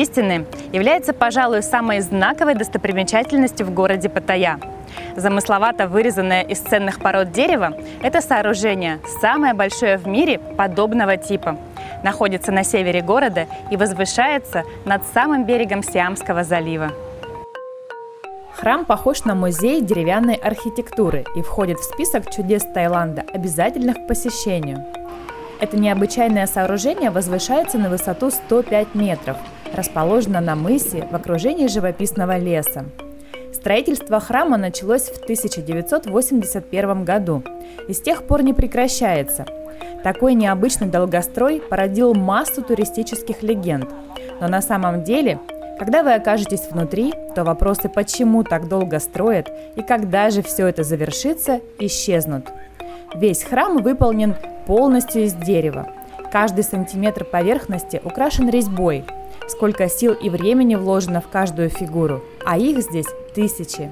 истины является, пожалуй, самой знаковой достопримечательностью в городе Паттайя. Замысловато вырезанное из ценных пород дерево, это сооружение самое большое в мире подобного типа. Находится на севере города и возвышается над самым берегом Сиамского залива. Храм похож на музей деревянной архитектуры и входит в список чудес Таиланда, обязательных к посещению. Это необычайное сооружение возвышается на высоту 105 метров, расположено на мысе в окружении живописного леса. Строительство храма началось в 1981 году и с тех пор не прекращается. Такой необычный долгострой породил массу туристических легенд, но на самом деле, когда вы окажетесь внутри, то вопросы, почему так долго строят и когда же все это завершится, исчезнут. Весь храм выполнен полностью из дерева. Каждый сантиметр поверхности украшен резьбой. Сколько сил и времени вложено в каждую фигуру, а их здесь тысячи.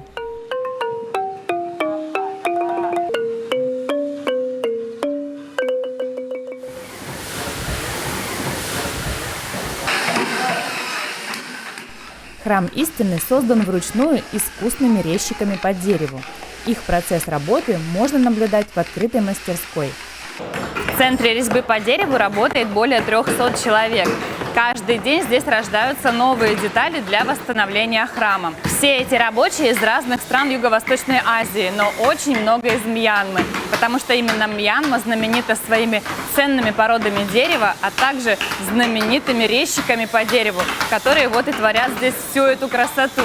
Храм истины создан вручную искусными резчиками по дереву. Их процесс работы можно наблюдать в открытой мастерской. В центре резьбы по дереву работает более 300 человек. Каждый день здесь рождаются новые детали для восстановления храма. Все эти рабочие из разных стран Юго-Восточной Азии, но очень много из Мьянмы, потому что именно Мьянма знаменита своими ценными породами дерева, а также знаменитыми резчиками по дереву, которые вот и творят здесь всю эту красоту.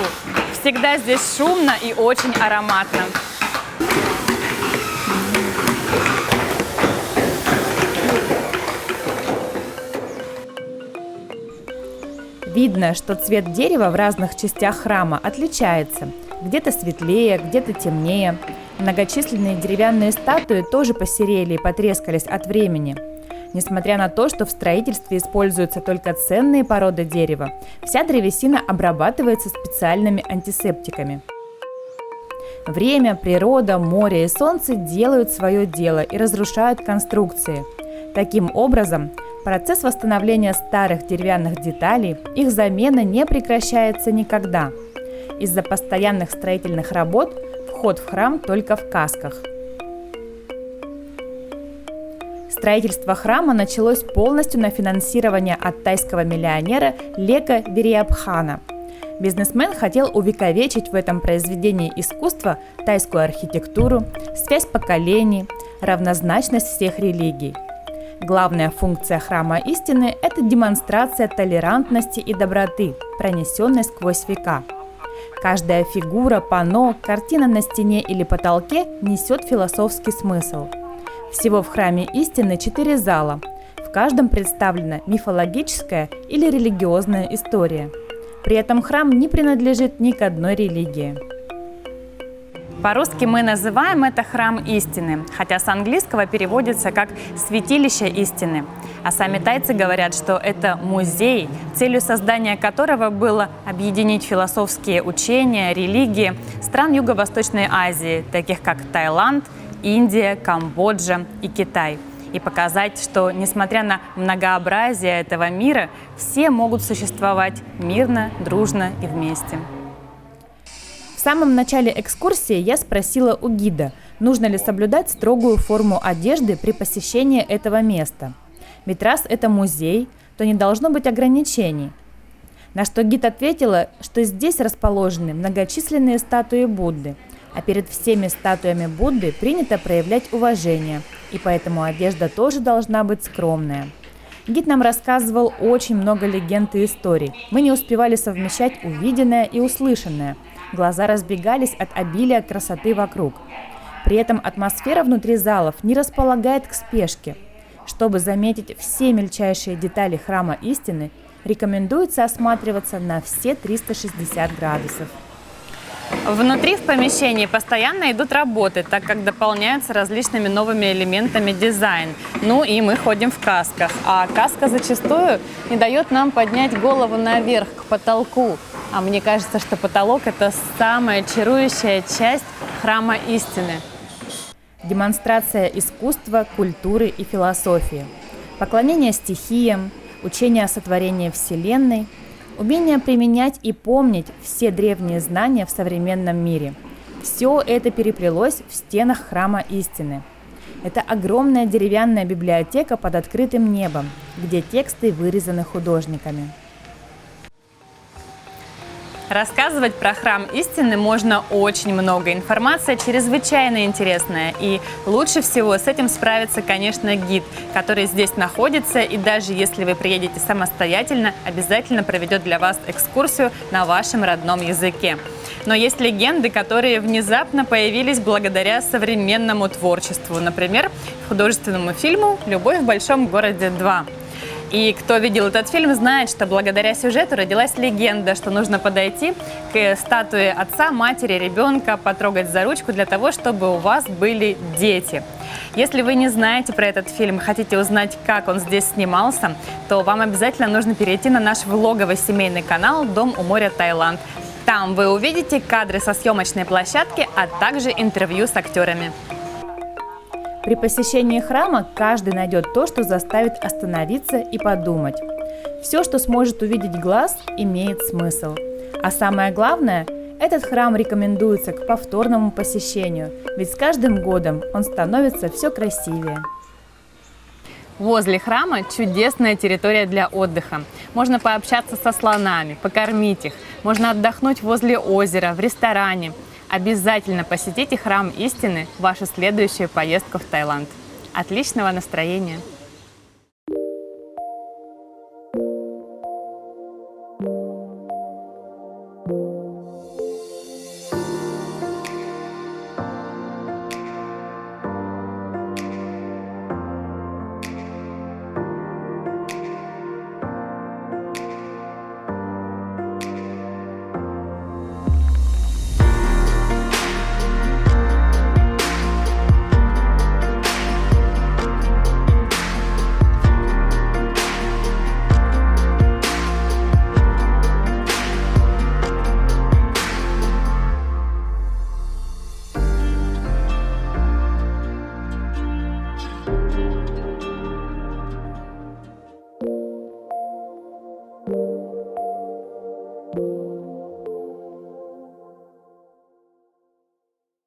Всегда здесь шумно и очень ароматно. Видно, что цвет дерева в разных частях храма отличается. Где-то светлее, где-то темнее. Многочисленные деревянные статуи тоже посерели и потрескались от времени. Несмотря на то, что в строительстве используются только ценные породы дерева, вся древесина обрабатывается специальными антисептиками. Время, природа, море и солнце делают свое дело и разрушают конструкции. Таким образом, процесс восстановления старых деревянных деталей, их замена не прекращается никогда. Из-за постоянных строительных работ вход в храм только в касках. Строительство храма началось полностью на финансирование от тайского миллионера Лека Вириабхана. Бизнесмен хотел увековечить в этом произведении искусства тайскую архитектуру, связь поколений, равнозначность всех религий. Главная функция храма истины – это демонстрация толерантности и доброты, пронесенной сквозь века. Каждая фигура, панно, картина на стене или потолке несет философский смысл. Всего в храме истины 4 зала. В каждом представлена мифологическая или религиозная история. При этом храм не принадлежит ни к одной религии. По-русски мы называем это «Храм истины», хотя с английского переводится как «Святилище истины». А сами тайцы говорят, что это музей, целью создания которого было объединить философские учения, религии стран Юго-Восточной Азии, таких как Таиланд, Индия, Камбоджа и Китай. И показать, что, несмотря на многообразие этого мира, все могут существовать мирно, дружно и вместе. В самом начале экскурсии я спросила у гида, нужно ли соблюдать строгую форму одежды при посещении этого места. Ведь раз это музей, то не должно быть ограничений. На что гид ответила, что здесь расположены многочисленные статуи Будды, а перед всеми статуями Будды принято проявлять уважение, и поэтому одежда тоже должна быть скромная. Гид нам рассказывал очень много легенд и историй. Мы не успевали совмещать увиденное и услышанное. Глаза разбегались от обилия красоты вокруг. При этом атмосфера внутри залов не располагает к спешке. Чтобы заметить все мельчайшие детали храма истины, рекомендуется осматриваться на все 360 градусов. Внутри в помещении постоянно идут работы, так как дополняются различными новыми элементами дизайн. Ну и мы ходим в касках. А каска зачастую не дает нам поднять голову наверх, к потолку. А мне кажется, что потолок – это самая чарующая часть храма истины. Демонстрация искусства, культуры и философии. Поклонение стихиям, учение о сотворении Вселенной, Умение применять и помнить все древние знания в современном мире. Все это переплелось в стенах Храма Истины. Это огромная деревянная библиотека под открытым небом, где тексты вырезаны художниками. Рассказывать про Храм Истины можно очень много. Информация чрезвычайно интересная. И лучше всего с этим справится, конечно, гид, который здесь находится. И даже если вы приедете самостоятельно, обязательно проведет для вас экскурсию на вашем родном языке. Но есть легенды, которые внезапно появились благодаря современному творчеству. Например, художественному фильму «Любовь в большом городе 2». И кто видел этот фильм, знает, что благодаря сюжету родилась легенда, что нужно подойти к статуе отца, матери, ребенка, потрогать за ручку для того, чтобы у вас были дети. Если вы не знаете про этот фильм, хотите узнать, как он здесь снимался, то вам обязательно нужно перейти на наш влоговый семейный канал «Дом у моря Таиланд». Там вы увидите кадры со съемочной площадки, а также интервью с актерами. При посещении храма каждый найдет то, что заставит остановиться и подумать. Все, что сможет увидеть глаз, имеет смысл. А самое главное, этот храм рекомендуется к повторному посещению, ведь с каждым годом он становится все красивее. Возле храма чудесная территория для отдыха. Можно пообщаться со слонами, покормить их. Можно отдохнуть возле озера, в ресторане. Обязательно посетите Храм Истины в вашу следующую поездку в Таиланд. Отличного настроения!